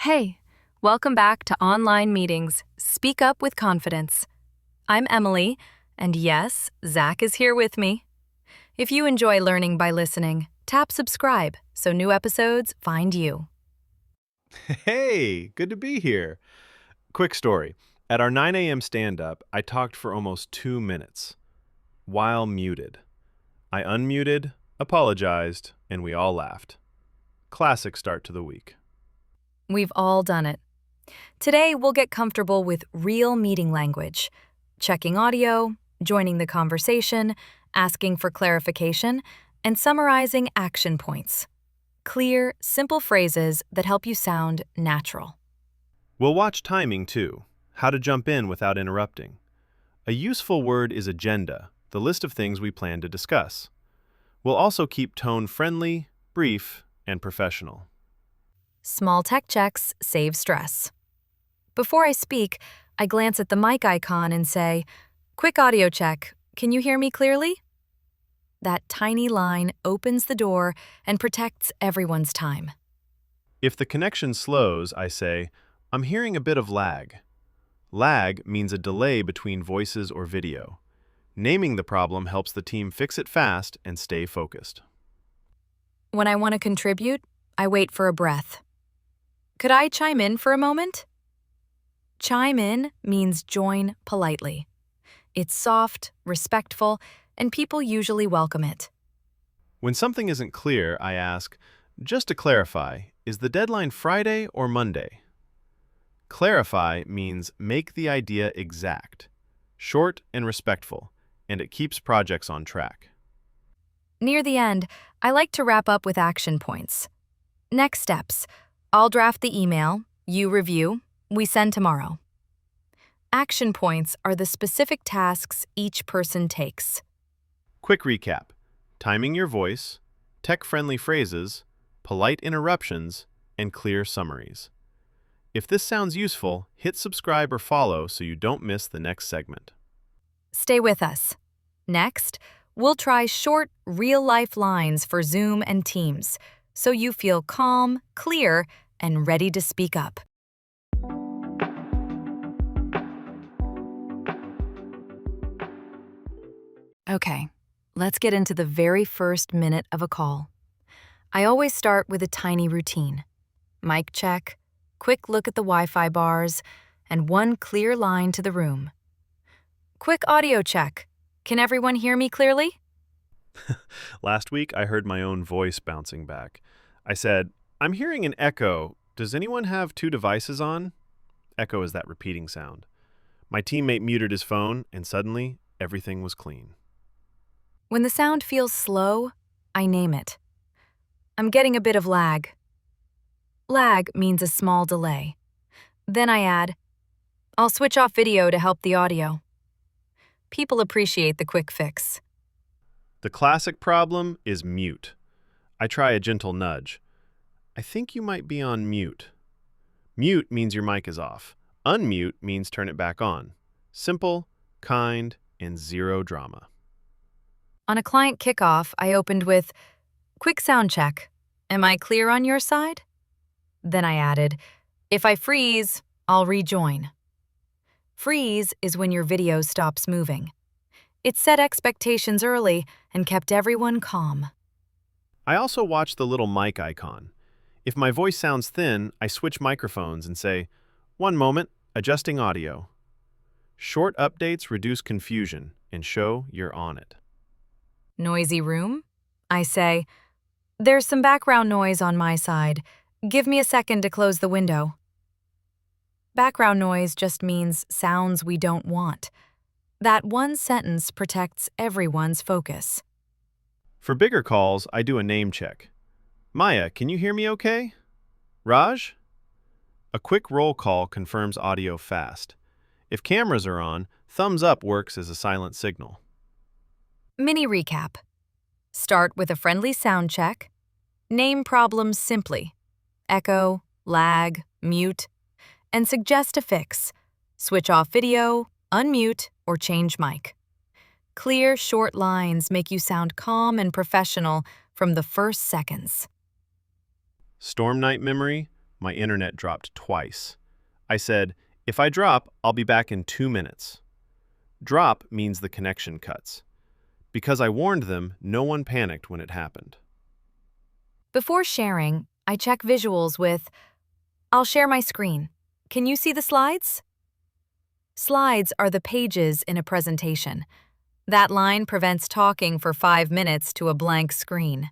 Hey, welcome back to Online Meetings. Speak Up with Confidence. I'm Emily, and yes, Zach is here with me. If you enjoy learning by listening, tap subscribe so new episodes find you. Hey, good to be here. Quick story. At our 9 a.m. stand-up, I talked for almost 2 minutes while muted. I unmuted, apologized, and we all laughed. Classic start to the week. We've all done it. Today, we'll get comfortable with real meeting language, checking audio, joining the conversation, asking for clarification, and summarizing action points. Clear, simple phrases that help you sound natural. We'll watch timing too, how to jump in without interrupting. A useful word is agenda, the list of things we plan to discuss. We'll also keep tone friendly, brief, and professional. Small tech checks save stress. Before I speak, I glance at the mic icon and say, "Quick audio check. Can you hear me clearly?" That tiny line opens the door and protects everyone's time. If the connection slows, I say, I'm hearing a bit of lag. Lag means a delay between voices or video. Naming the problem helps the team fix it fast and stay focused. When I want to contribute, I wait for a breath. Could I chime in for a moment? Chime in means join politely. It's soft, respectful, and people usually welcome it. When something isn't clear, I ask, just to clarify, is the deadline Friday or Monday? Clarify means make the idea exact, short and respectful, and it keeps projects on track. Near the end, I like to wrap up with action points. Next steps. I'll draft the email, you review, we send tomorrow. Action points are the specific tasks each person takes. Quick recap: timing your voice, tech-friendly phrases, polite interruptions, and clear summaries. If this sounds useful, hit subscribe or follow so you don't miss the next segment. Stay with us. Next, we'll try short, real-life lines for Zoom and Teams, so you feel calm, clear, and ready to speak up. Okay, let's get into the very first minute of a call. I always start with a tiny routine. Mic check, quick look at the Wi-Fi bars, and one clear line to the room. Quick audio check. Can everyone hear me clearly? Last week, I heard my own voice bouncing back. I said, I'm hearing an echo. Does anyone have 2 devices on? Echo is that repeating sound. My teammate muted his phone, and suddenly, everything was clean. When the sound feels slow, I name it. I'm getting a bit of lag. Lag means a small delay. Then I add, I'll switch off video to help the audio. People appreciate the quick fix. The classic problem is mute. I try a gentle nudge. I think you might be on mute. Mute means your mic is off. Unmute means turn it back on. Simple, kind, and zero drama. On a client kickoff, I opened with, "Quick sound check. Am I clear on your side?" Then I added, "If I freeze, I'll rejoin." Freeze is when your video stops moving. It set expectations early and kept everyone calm. I also watch the little mic icon. If my voice sounds thin, I switch microphones and say, "One moment, adjusting audio." Short updates reduce confusion and show you're on it. Noisy room? I say, "There's some background noise on my side. Give me a second to close the window." Background noise just means sounds we don't want. That one sentence protects everyone's focus. For bigger calls, I do a name check. Maya, can you hear me okay? Raj? A quick roll call confirms audio fast. If cameras are on, thumbs up works as a silent signal. Mini recap. Start with a friendly sound check. Name problems simply. Echo, lag, mute. And suggest a fix. Switch off video, unmute, or change mic. Clear, short lines make you sound calm and professional from the first seconds. Storm night memory, My internet dropped twice. I said, "If I drop, I'll be back in 2 minutes." Drop means the connection cuts. Because I warned them, no one panicked when it happened. Before sharing, I check visuals with, "I'll share my screen. Can you see the slides?" Slides are the pages in a presentation. That line prevents talking for 5 minutes to a blank screen.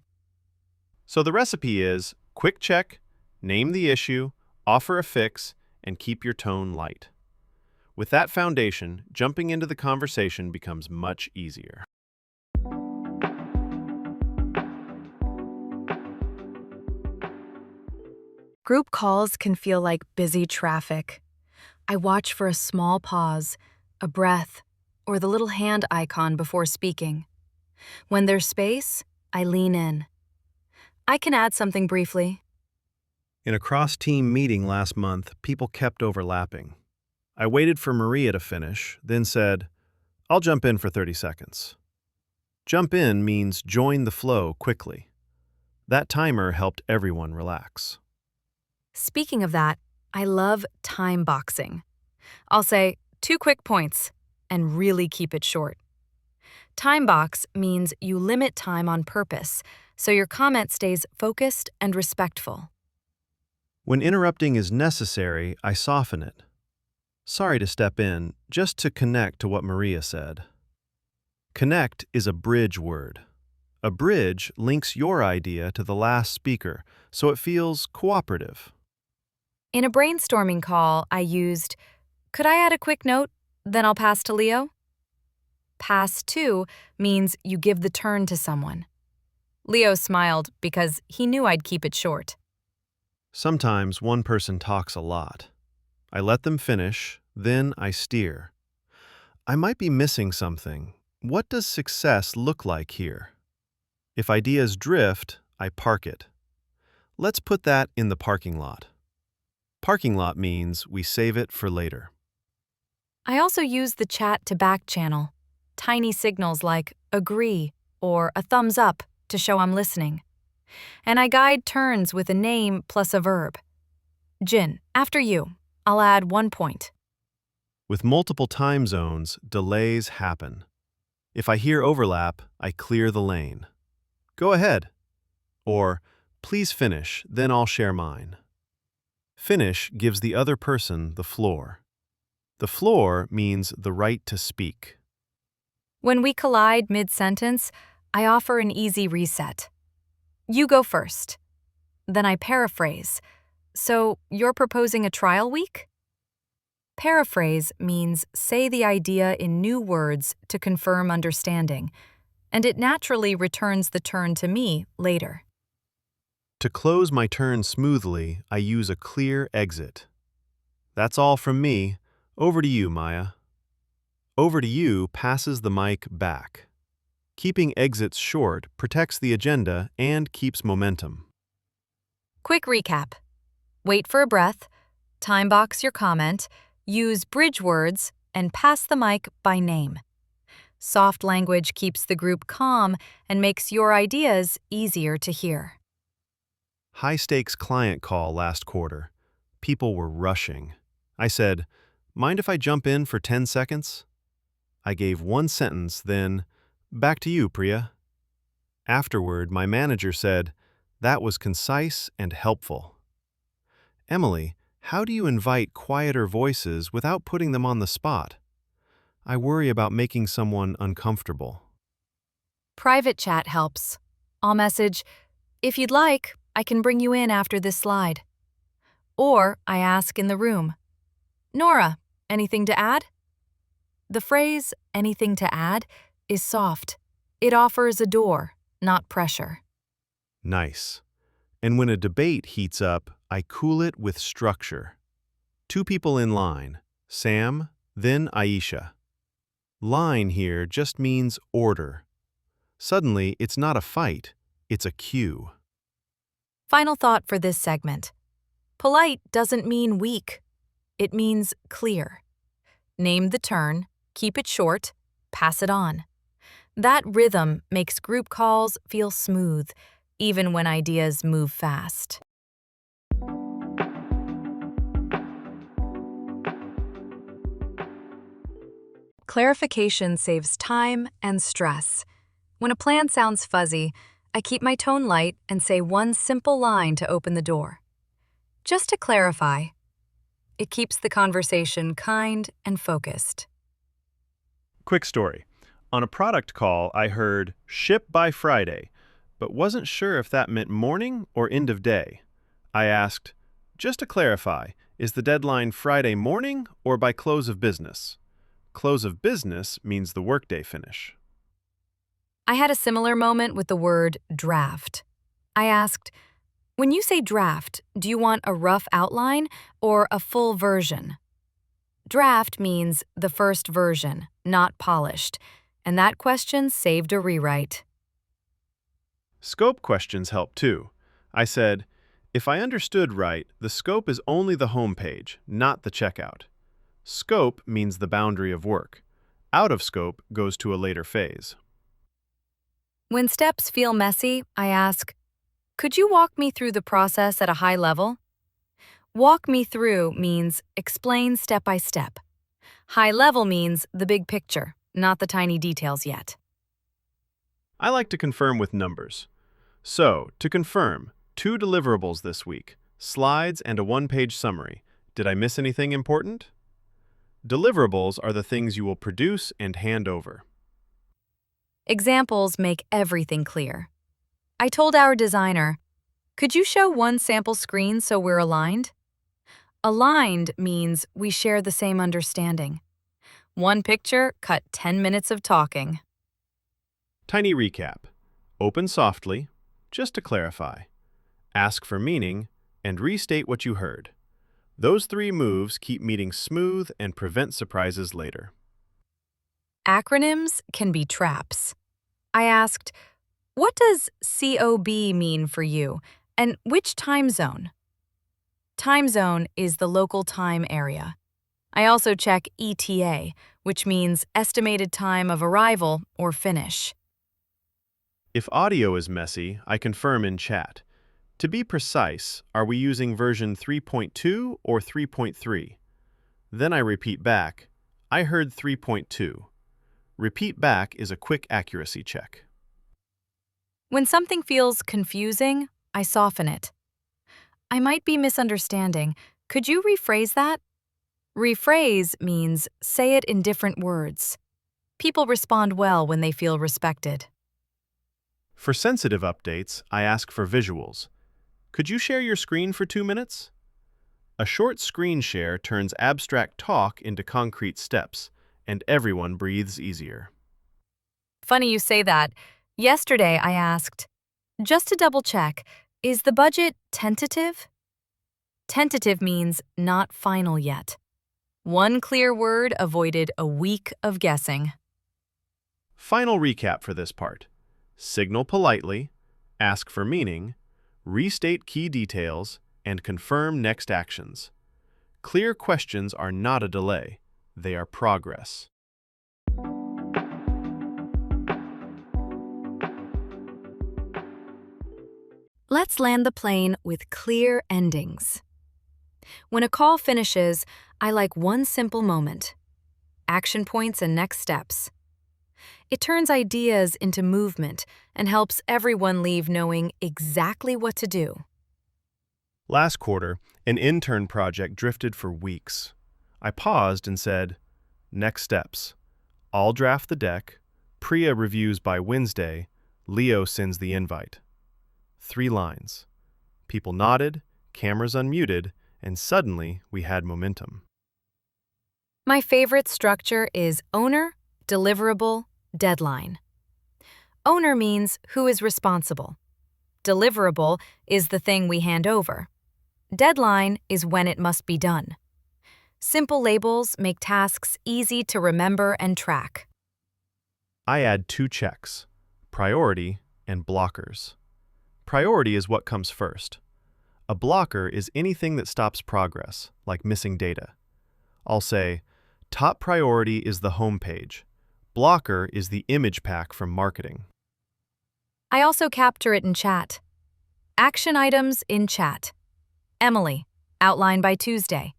So the recipe is quick check, name the issue, offer a fix, and keep your tone light. With that foundation, jumping into the conversation becomes much easier. Group calls can feel like busy traffic. I watch for a small pause, a breath, or the little hand icon before speaking. When there's space, I lean in. I can add something briefly. In a cross-team meeting last month, people kept overlapping. I waited for Maria to finish, then said, "I'll jump in for 30 seconds." Jump in means join the flow quickly. That timer helped everyone relax. Speaking of that, I love time boxing. I'll say 2 quick points and really keep it short. Time box means you limit time on purpose, so your comment stays focused and respectful. When interrupting is necessary, I soften it. Sorry to step in, just to connect to what Maria said. Connect is a bridge word. A bridge links your idea to the last speaker, so it feels cooperative. In a brainstorming call, I used, "Could I add a quick note? Then I'll pass to Leo." Pass to means you give the turn to someone. Leo smiled because he knew I'd keep it short. Sometimes one person talks a lot. I let them finish, then I steer. I might be missing something. What does success look like here? If ideas drift, I park it. Let's put that in the parking lot. Parking lot means we save it for later. I also use the chat to back channel, tiny signals like agree or a thumbs up to show I'm listening. And I guide turns with a name plus a verb. Jin, after you, I'll add 1 point. With multiple time zones, delays happen. If I hear overlap, I clear the lane. Go ahead. Or, please finish, then I'll share mine. Finish gives the other person the floor. The floor means the right to speak. When we collide mid-sentence, I offer an easy reset. You go first. Then I paraphrase. So you're proposing a trial week? Paraphrase means say the idea in new words to confirm understanding, and it naturally returns the turn to me later. To close my turn smoothly, I use a clear exit. That's all from me. Over to you, Maya. Over to you passes the mic back. Keeping exits short protects the agenda and keeps momentum. Quick recap. Wait for a breath, time box your comment, use bridge words, and pass the mic by name. Soft language keeps the group calm and makes your ideas easier to hear. High-stakes client call last quarter. People were rushing. I said, "Mind if I jump in for 10 seconds?" I gave 1 sentence, then, "Back to you, Priya." Afterward, my manager said, "That was concise and helpful." Emily, how do you invite quieter voices without putting them on the spot? I worry about making someone uncomfortable. Private chat helps. I'll message, "If you'd like, I can bring you in after this slide." Or I ask in the room, "Nora, anything to add?" The phrase, "anything to add," is soft. It offers a door, not pressure. Nice. And when a debate heats up, I cool it with structure. 2 people in line, Sam, then Aisha. Line here just means order. Suddenly, it's not a fight, it's a cue. Final thought for this segment. Polite doesn't mean weak. It means clear. Name the turn, keep it short, pass it on. That rhythm makes group calls feel smooth, even when ideas move fast. Clarification saves time and stress. When a plan sounds fuzzy, I keep my tone light and say one simple line to open the door. Just to clarify, it keeps the conversation kind and focused. Quick story. On a product call, I heard ship by Friday, but wasn't sure if that meant morning or end of day. I asked, just to clarify, is the deadline Friday morning or by close of business? Close of business means the workday finish. I had a similar moment with the word draft. I asked, when you say draft, do you want a rough outline or a full version? Draft means the first version, not polished, and that question saved a rewrite. Scope questions help too. I said, if I understood right, the scope is only the home page, not the checkout. Scope means the boundary of work. Out of scope goes to a later phase. When steps feel messy, I ask, could you walk me through the process at a high level? Walk me through means explain step by step. High level means the big picture, not the tiny details yet. I like to confirm with numbers. So, to confirm, 2 deliverables this week, slides and a 1-page summary. Did I miss anything important? Deliverables are the things you will produce and hand over. Examples make everything clear. I told our designer, could you show one sample screen so we're aligned? Aligned means we share the same understanding. One picture cut 10 minutes of talking. Tiny recap. Open softly, just to clarify. Ask for meaning, and restate what you heard. Those 3 moves keep meetings smooth and prevent surprises later. Acronyms can be traps. I asked, what does COB mean for you, and which time zone? Time zone is the local time area. I also check ETA, which means estimated time of arrival or finish. If audio is messy, I confirm in chat. To be precise, are we using version 3.2 or 3.3? Then I repeat back, I heard 3.2. Repeat back is a quick accuracy check. When something feels confusing, I soften it. I might be misunderstanding. Could you rephrase that? Rephrase means say it in different words. People respond well when they feel respected. For sensitive updates, I ask for visuals. Could you share your screen for 2 minutes? A short screen share turns abstract talk into concrete steps, and everyone breathes easier. Funny you say that. Yesterday I asked, just to double check, is the budget tentative? Tentative means not final yet. One clear word avoided a week of guessing. Final recap for this part. Signal politely, ask for meaning, restate key details, and confirm next actions. Clear questions are not a delay, they are progress. Let's land the plane with clear endings. When a call finishes, I like one simple moment. Action points and next steps. It turns ideas into movement and helps everyone leave knowing exactly what to do. Last quarter, an intern project drifted for weeks. I paused and said, next steps. I'll draft the deck, Priya reviews by Wednesday, Leo sends the invite. 3 lines. People nodded, cameras unmuted, and suddenly we had momentum. My favorite structure is owner, deliverable, deadline. Owner means who is responsible. Deliverable is the thing we hand over. Deadline is when it must be done. Simple labels make tasks easy to remember and track. I add 2 checks, priority and blockers. Priority is what comes first. A blocker is anything that stops progress, like missing data. I'll say, top priority is the home page. Blocker is the image pack from marketing. I also capture it in chat. Action items in chat. Emily, outline by Tuesday.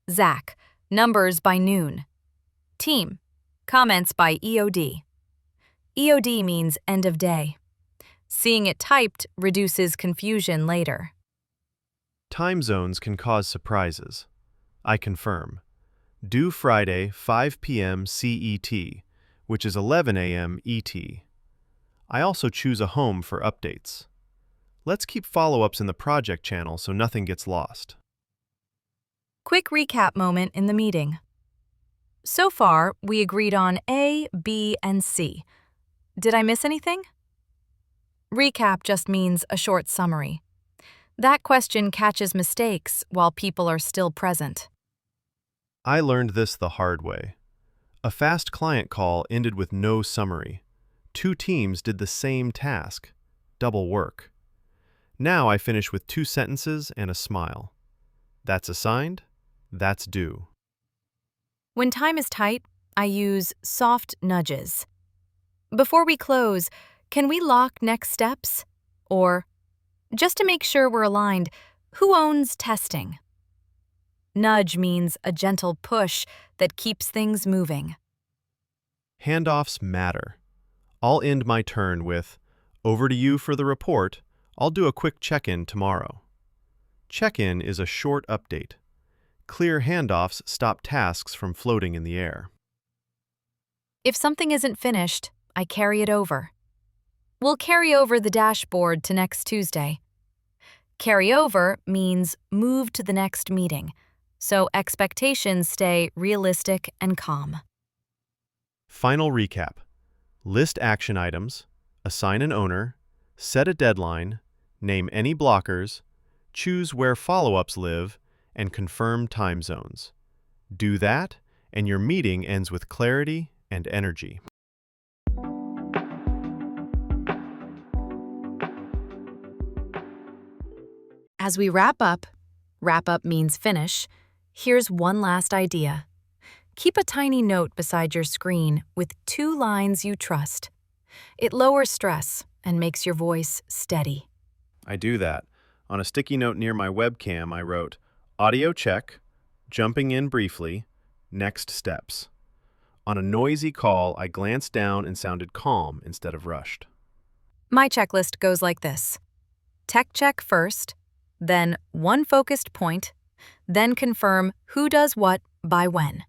Zach, numbers by noon. Team, Comments by EOD. EOD means end of day. Seeing it typed reduces confusion later. Time zones can cause surprises. I confirm. Due Friday, 5 p.m. CET, which is 11 a.m. ET. I also choose a home for updates. Let's keep follow-ups in the project channel so nothing gets lost. Quick recap moment in the meeting. So far, we agreed on A, B, and C. Did I miss anything? Recap just means a short summary. That question catches mistakes while people are still present. I learned this the hard way. A fast client call ended with no summary. 2 teams did the same task. Double work. Now I finish with 2 sentences and a smile. That's assigned, that's due. When time is tight, I use soft nudges. Before we close, can we lock next steps? Or, just to make sure we're aligned, who owns testing? Nudge means a gentle push that keeps things moving. Handoffs matter. I'll end my turn with, "Over to you for the report. I'll do a quick check-in tomorrow." Check-in is a short update. Clear handoffs stop tasks from floating in the air. If something isn't finished, I carry it over. We'll carry over the dashboard to next Tuesday. Carry over means move to the next meeting, so expectations stay realistic and calm. Final recap. List action items, assign an owner, set a deadline, name any blockers, choose where follow-ups live, and confirm time zones. Do that, and your meeting ends with clarity and energy. As we wrap up means finish, here's one last idea. Keep a tiny note beside your screen with 2 lines you trust. It lowers stress and makes your voice steady. I do that. On a sticky note near my webcam, I wrote, "Audio check, jumping in briefly, next steps." On a noisy call, I glanced down and sounded calm instead of rushed. My checklist goes like this. Tech check first, then one focused point, then confirm who does what by when.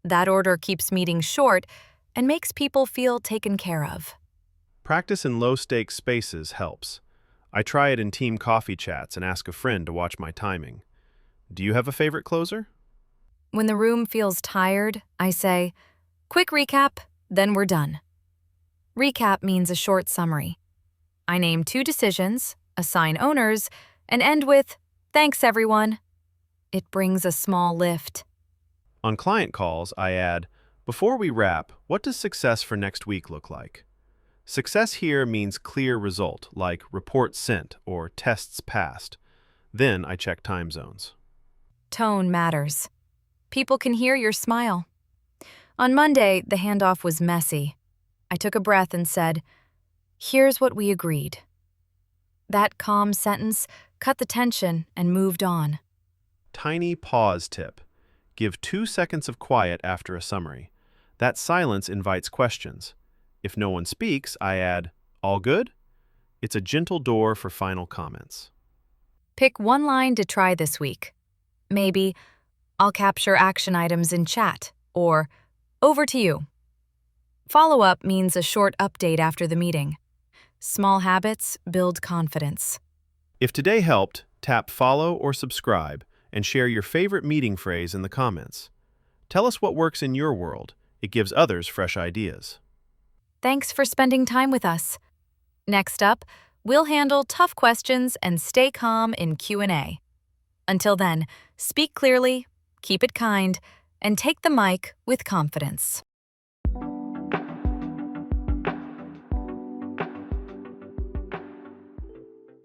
That order keeps meetings short and makes people feel taken care of. Practice in low-stakes spaces helps. I try it in team coffee chats and ask a friend to watch my timing. Do you have a favorite closer? When the room feels tired, I say, quick recap, then we're done. Recap means a short summary. I name 2 decisions, assign owners, and end with, thanks everyone. It brings a small lift. On client calls, I add, before we wrap, what does success for next week look like? Success here means clear result, like report sent or tests passed. Then I check time zones. Tone matters. People can hear your smile. On Monday, the handoff was messy. I took a breath and said, here's what we agreed. That calm sentence cut the tension and moved on. Tiny pause tip. Give 2 seconds of quiet after a summary. That silence invites questions. If no one speaks, I add, all good? It's a gentle door for final comments. Pick one line to try this week. Maybe, I'll capture action items in chat, or over to you. Follow-up means a short update after the meeting. Small habits build confidence. If today helped, tap follow or subscribe and share your favorite meeting phrase in the comments. Tell us what works in your world. It gives others fresh ideas. Thanks for spending time with us. Next up, we'll handle tough questions and stay calm in Q&A. Until then, speak clearly, keep it kind, and take the mic with confidence.